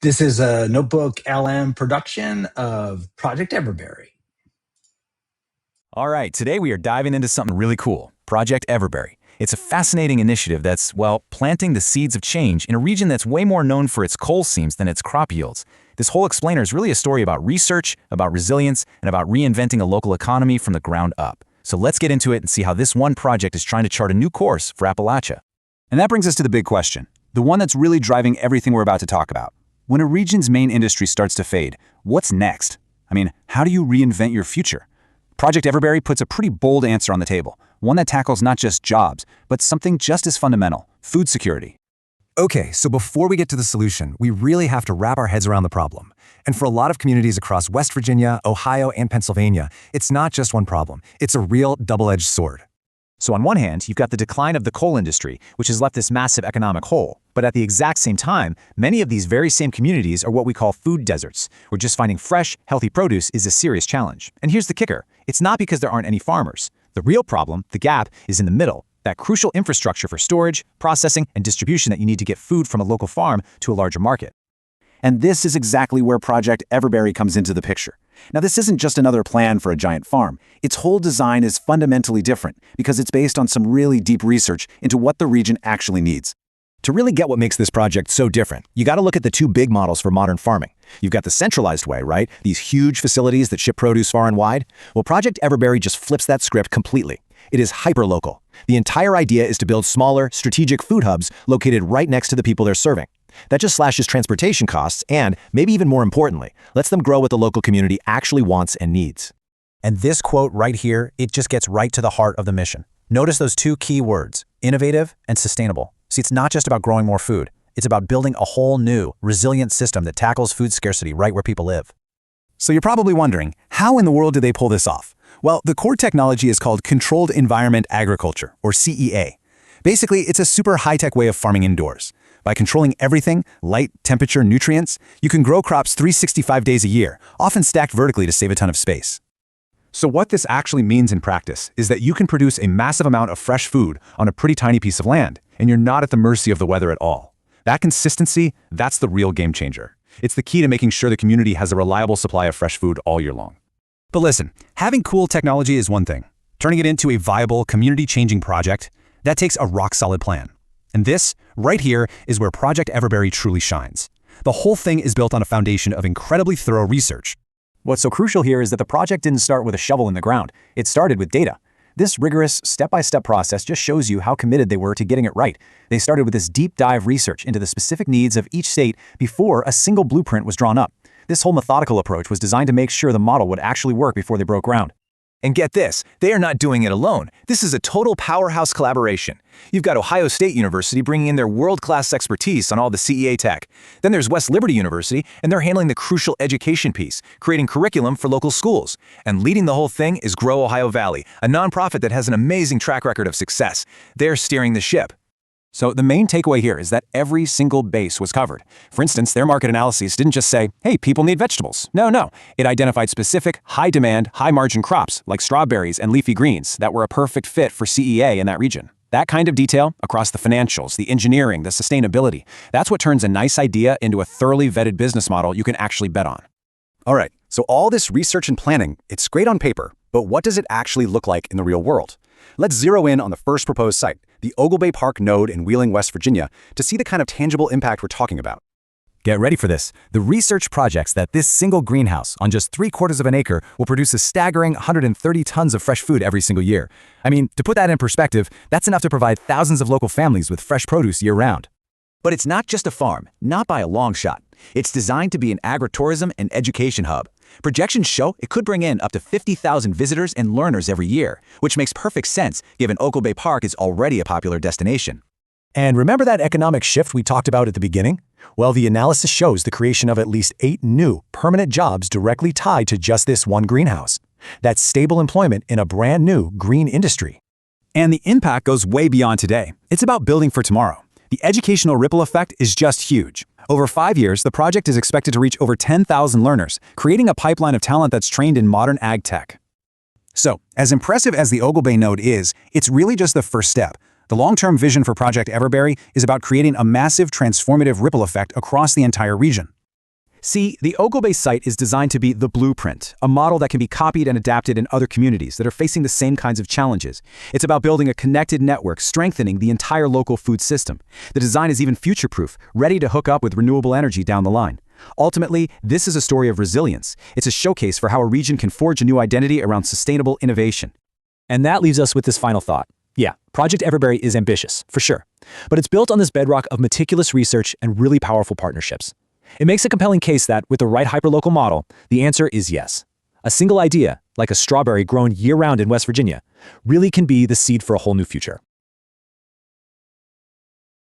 This is a Notebook LM production of Project Everberry. All right, today we are diving into something really cool, Project Everberry. It's a fascinating initiative that's, well, planting the seeds of change in a region that's way more known for its coal seams than its crop yields. This whole explainer is really a story about research, about resilience, and about reinventing a local economy from the ground up. So let's get into it and see how this one project is trying to chart a new course for Appalachia. And that brings us to the big question, the one that's really driving everything we're about to talk about. When a region's main industry starts to fade, what's next? I mean, how do you reinvent your future? Project Everberry puts a pretty bold answer on the table, one that tackles not just jobs, but something just as fundamental, food security. Okay, so before we get to the solution, we really have to wrap our heads around the problem. And for a lot of communities across West Virginia, Ohio, and Pennsylvania, it's not just one problem. It's a real double-edged sword. So on one hand, you've got the decline of the coal industry, which has left this massive economic hole. But at the exact same time, many of these very same communities are what we call food deserts, where just finding fresh, healthy produce is a serious challenge. And here's the kicker. It's not because there aren't any farmers. The real problem, the gap, is in the middle, that crucial infrastructure for storage, processing, and distribution that you need to get food from a local farm to a larger market. And this is exactly where Project Everberry comes into the picture. Now, this isn't just another plan for a giant farm. Its whole design is fundamentally different because it's based on some really deep research into what the region actually needs. To really get what makes this project so different, you got to look at the two big models for modern farming. You've got the centralized way, right? These huge facilities that ship produce far and wide. Well, Project Everberry just flips that script completely. It is hyper-local. The entire idea is to build smaller, strategic food hubs located right next to the people they're serving. That just slashes transportation costs and, maybe even more importantly, lets them grow what the local community actually wants and needs. And this quote right here, it just gets right to the heart of the mission. Notice those two key words, innovative and sustainable. See, it's not just about growing more food. It's about building a whole new, resilient system that tackles food scarcity right where people live. So you're probably wondering, how in the world do they pull this off? Well, the core technology is called Controlled Environment Agriculture, or CEA. Basically, it's a super high-tech way of farming indoors. By controlling everything, light, temperature, nutrients, you can grow crops 365 days a year, often stacked vertically to save a ton of space. So what this actually means in practice is that you can produce a massive amount of fresh food on a pretty tiny piece of land, and you're not at the mercy of the weather at all. That consistency, that's the real game changer. It's the key to making sure the community has a reliable supply of fresh food all year long. But listen, having cool technology is one thing. Turning it into a viable, community-changing project, that takes a rock-solid plan. And this, right here, is where Project Everberry truly shines. The whole thing is built on a foundation of incredibly thorough research. What's so crucial here is that the project didn't start with a shovel in the ground. It started with data. This rigorous, step-by-step process just shows you how committed they were to getting it right. They started with this deep dive research into the specific needs of each state before a single blueprint was drawn up. This whole methodical approach was designed to make sure the model would actually work before they broke ground. And get this, they are not doing it alone. This is a total powerhouse collaboration. You've got Ohio State University bringing in their world-class expertise on all the CEA tech. Then there's West Liberty University, and they're handling the crucial education piece, creating curriculum for local schools. And leading the whole thing is Grow Ohio Valley, a nonprofit that has an amazing track record of success. They're steering the ship. So the main takeaway here is that every single base was covered. For instance, their market analyses didn't just say, hey, people need vegetables. No. It identified specific, high-demand, high-margin crops like strawberries and leafy greens that were a perfect fit for CEA in that region. That kind of detail across the financials, the engineering, the sustainability, that's what turns a nice idea into a thoroughly vetted business model you can actually bet on. All right, so all this research and planning, it's great on paper, but what does it actually look like in the real world? Let's zero in on the first proposed site, the Oglebay Park node in Wheeling, West Virginia, to see the kind of tangible impact we're talking about. Get ready for this. The research projects that this single greenhouse on just 3/4 of an acre will produce a staggering 130 tons of fresh food every single year. I mean, to put that in perspective, that's enough to provide thousands of local families with fresh produce year-round. But it's not just a farm, not by a long shot. It's designed to be an agritourism and education hub. Projections show it could bring in up to 50,000 visitors and learners every year, which makes perfect sense given Oglebay Park is already a popular destination. And remember that economic shift we talked about at the beginning? Well, the analysis shows the creation of at least 8 new, permanent jobs directly tied to just this one greenhouse. That's stable employment in a brand new green industry. And the impact goes way beyond today. It's about building for tomorrow. The educational ripple effect is just huge. Over 5 years, the project is expected to reach over 10,000 learners, creating a pipeline of talent that's trained in modern ag tech. So, as impressive as the Oglebay node is, it's really just the first step. The long-term vision for Project Everberry is about creating a massive transformative ripple effect across the entire region. See, the Ogle-based site is designed to be the blueprint, a model that can be copied and adapted in other communities that are facing the same kinds of challenges. It's about building a connected network, strengthening the entire local food system. The design is even future-proof, ready to hook up with renewable energy down the line. Ultimately, this is a story of resilience. It's a showcase for how a region can forge a new identity around sustainable innovation. And that leaves us with this final thought. Yeah, Project Everberry is ambitious, for sure. But it's built on this bedrock of meticulous research and really powerful partnerships. It makes a compelling case that, with the right hyperlocal model, the answer is yes. A single idea, like a strawberry grown year-round in West Virginia, really can be the seed for a whole new future.